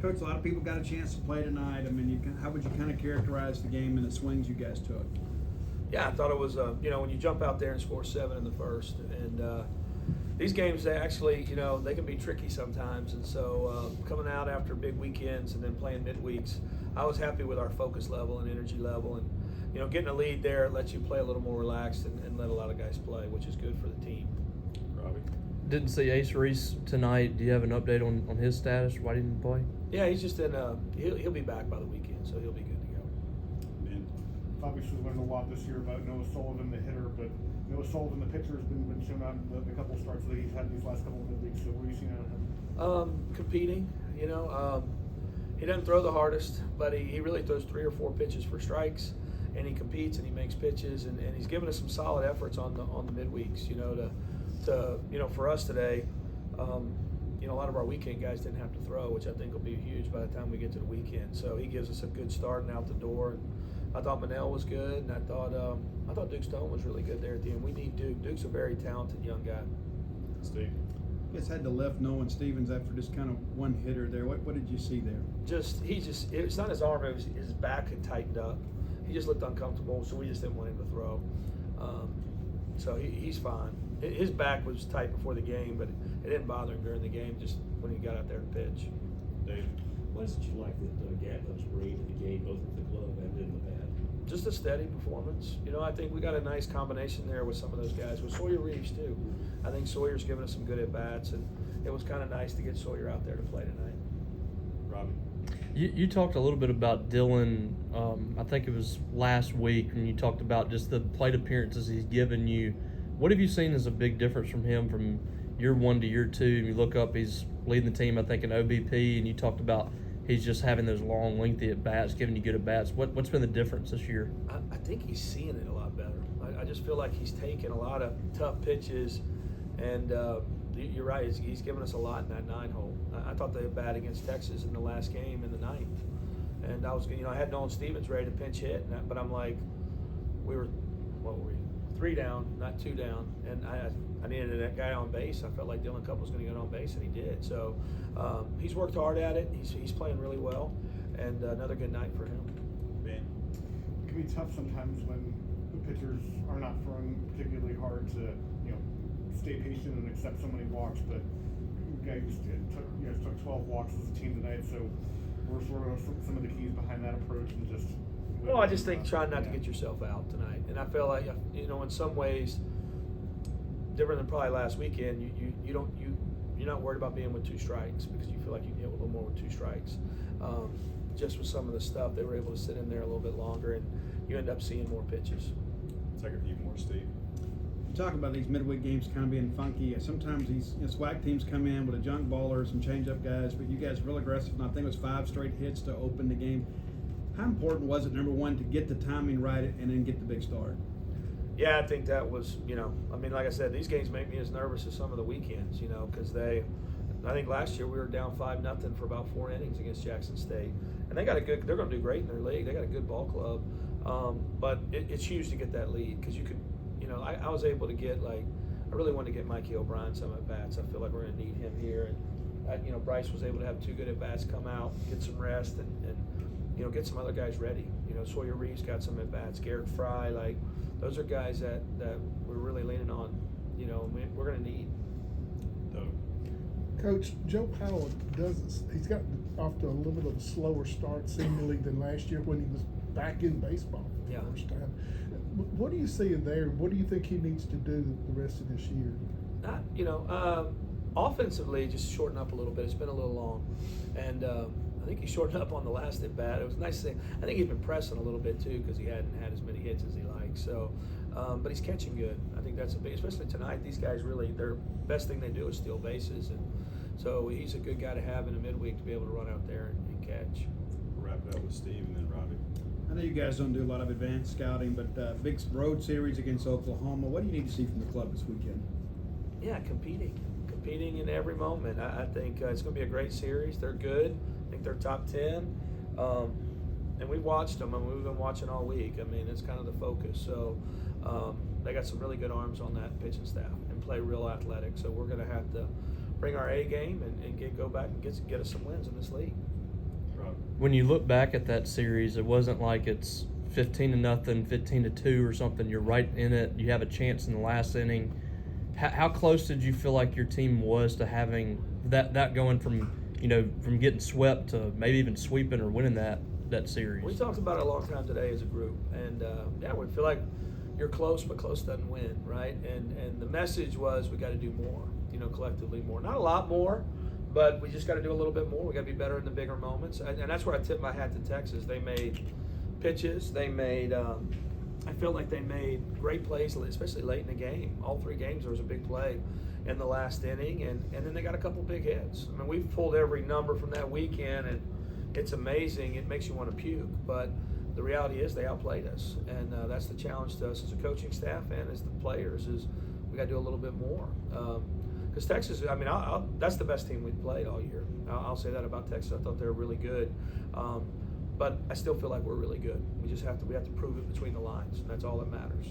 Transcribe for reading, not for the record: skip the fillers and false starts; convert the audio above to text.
Coach, a lot of people got a chance to play tonight. I mean, how would you kind of characterize the game and the swings you guys took? Yeah, I thought it was, when you jump out there and score 7 in the first, and these games, they actually, they can be tricky sometimes. And so coming out after big weekends and then playing midweeks, I was happy with our focus level and energy level. And, getting a lead there lets you play a little more relaxed and let a lot of guys play, which is good for the team. Robbie? Didn't see Ace Reese tonight. Do you have an update on his status? Why didn't he play? Yeah, he's just in he'll be back by the weekend, so he'll be good to go. Ben? Obviously learned a lot this year about Noah Sullivan, the hitter, but Noah Sullivan, the pitcher, has been shown out in the couple starts that he's had these last couple of midweeks. So what are you seeing out of him? Competing, he doesn't throw the hardest, but he really throws 3 or 4 pitches for strikes, and he competes and he makes pitches, and he's given us some solid efforts on the midweeks, for us today. A lot of our weekend guys didn't have to throw, which I think will be huge by the time we get to the weekend. So he gives us a good start and out the door. And I thought Manel was good, and I thought Duke Stone was really good there at the end. We need Duke. Duke's a very talented young guy. Steve? You guys had to left Nolan Stevens after just kind of one hitter there. What did you see there? It's not his arm, it was his back had tightened up. He just looked uncomfortable, so we just didn't want him to throw. So he's fine. His back was tight before the game, but it didn't bother him during the game, just when he got out there to pitch. Dave? What is it you like that Gatlin's bringing to the game, both with the glove and in the bat? Just a steady performance. I think we got a nice combination there with some of those guys, with Sawyer Reeves too. I think Sawyer's given us some good at-bats, and it was kind of nice to get Sawyer out there to play tonight. Robbie? You talked a little bit about Dylan, I think it was last week, when you talked about just the plate appearances he's given you. What have you seen as a big difference from him from year 1 to year 2? And you look up, he's leading the team, I think, in OBP, and you talked about he's just having those long, lengthy at-bats, giving you good at-bats. What's been the difference this year? I think he's seeing it a lot better. I just feel like he's taking a lot of tough pitches, and you're right, he's given us a lot in that 9-hole. I thought the at-bat against Texas in the last game in the 9th. And I had Nolan Stevens ready to pinch hit, but I'm like, what were we? 3 down, not 2 down, and I needed that guy on base. I felt like Dylan Cup was going to get on base, and he did. So he's worked hard at it. He's playing really well, and another good night for him. Ben? It can be tough sometimes when the pitchers are not throwing particularly hard to, stay patient and accept so many walks. But you guys took 12 walks as a team tonight, so we're sort of some of the keys behind that approach and just. Well, I just think trying not to get yourself out tonight, and I feel like in some ways different than probably last weekend. You're not worried about being with 2 strikes because you feel like you can hit a little more with 2 strikes. Just with some of the stuff, they were able to sit in there a little bit longer, and you end up seeing more pitches. Take a few more, Steve. You talk about these midweek games kind of being funky. Sometimes these SWAC teams come in with a junk baller, some change-up guys, but you guys are real aggressive, and I think it was 5 straight hits to open the game. How important was it, number one, to get the timing right and then get the big start? Yeah, I think that was, like I said, these games make me as nervous as some of the weekends, because I think last year we were down 5-0 for about 4 innings against Jackson State. And they're going to do great in their league. They got a good ball club. But it's huge to get that lead because you could, I was able to get, I really wanted to get Mikey O'Brien some at-bats. I feel like we're going to need him here. And, Bryce was able to have 2 good at-bats come out, get some rest, and get some other guys ready. Sawyer Reeves got some at-bats, Garrett Fry, those are guys that we're really leaning on, we're going to need. Coach, Joe Powell he's got off to a little bit of a slower start seemingly than last year when he was back in baseball for the first time. What do you see in there? What do you think he needs to do the rest of this year? Offensively, just shorten up a little bit. It's been a little long. And I think he shortened up on the last at bat. It was nice to see. I think he's been pressing a little bit too because he hadn't had as many hits as he liked. So, but he's catching good. I think that's a big, especially tonight. These guys really, their best thing they do is steal bases, and so he's a good guy to have in a midweek to be able to run out there and catch. We'll wrap it up with Steve and then Robbie. I know you guys don't do a lot of advanced scouting, but big road series against Oklahoma. What do you need to see from the club this weekend? Yeah, competing in every moment. I think it's going to be a great series. They're good. I think they're top 10. And we've watched them, and we've been watching all week. It's kind of the focus. So they got some really good arms on that pitching staff and play real athletic. So we're going to have to bring our A game and go back and get us some wins in this league. when you look back at that series, it wasn't like it's 15-0, 15-2 or something. You're right in it. You have a chance in the last inning. How close did you feel like your team was to having that going from from getting swept to maybe even sweeping or winning that series? We talked about it a long time today as a group, and we feel like you're close, but close doesn't win, right? And the message was we got to do more, collectively more. Not a lot more, but we just got to do a little bit more. We got to be better in the bigger moments, and that's where I tip my hat to Texas. They made pitches. They made. I felt like they made great plays, especially late in the game. All 3 games there was a big play in the last inning, and then they got a couple big hits. I mean, we've pulled every number from that weekend, and it's amazing. It makes you want to puke, but the reality is they outplayed us, and that's the challenge to us as a coaching staff and as the players is we got to do a little bit more. Because Texas, I mean, that's the best team we've played all year. I'll say that about Texas. I thought they were really good. But I still feel like we're really good. We have to prove it between the lines, and that's all that matters.